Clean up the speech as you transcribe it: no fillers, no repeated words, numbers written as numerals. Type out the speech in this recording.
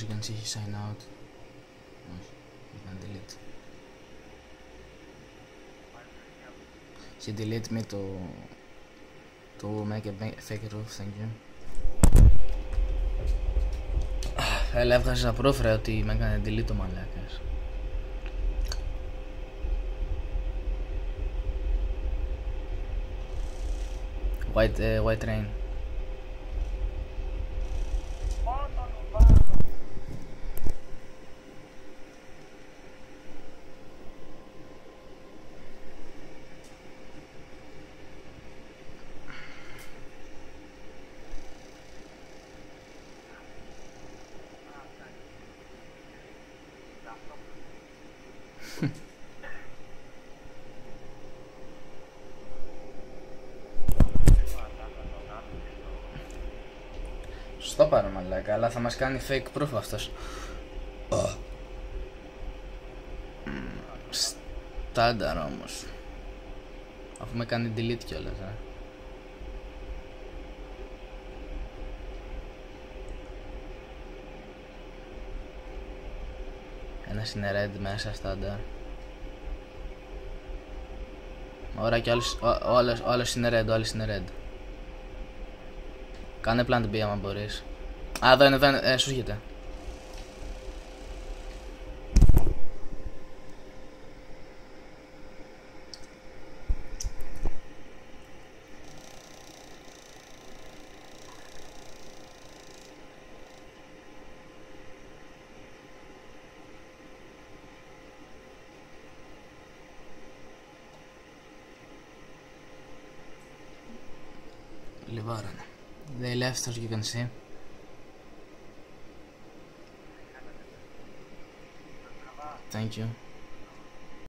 As you can see, he signed out. You can delete. He delete me to make a fake roof. Thank you. Έλα, έβγαζες απρόφερα ότι με έκανε delete το μαλάκας. White train. Σωστό πάρε μαλάκα, αλλά θα μας κάνει fake proof αυτός. Στάνταρ όμως. Αφού με κάνει delete κιόλας, Ένας είναι red μέσα, στάνταρ. Ωραία, και ο άλλος είναι red, ο άλλος είναι red. Κάνε plant B άμα μπορείς. Α, εδώ είναι, σου έρχεται. Λιβάρανε. They left, as you can see. Thank you.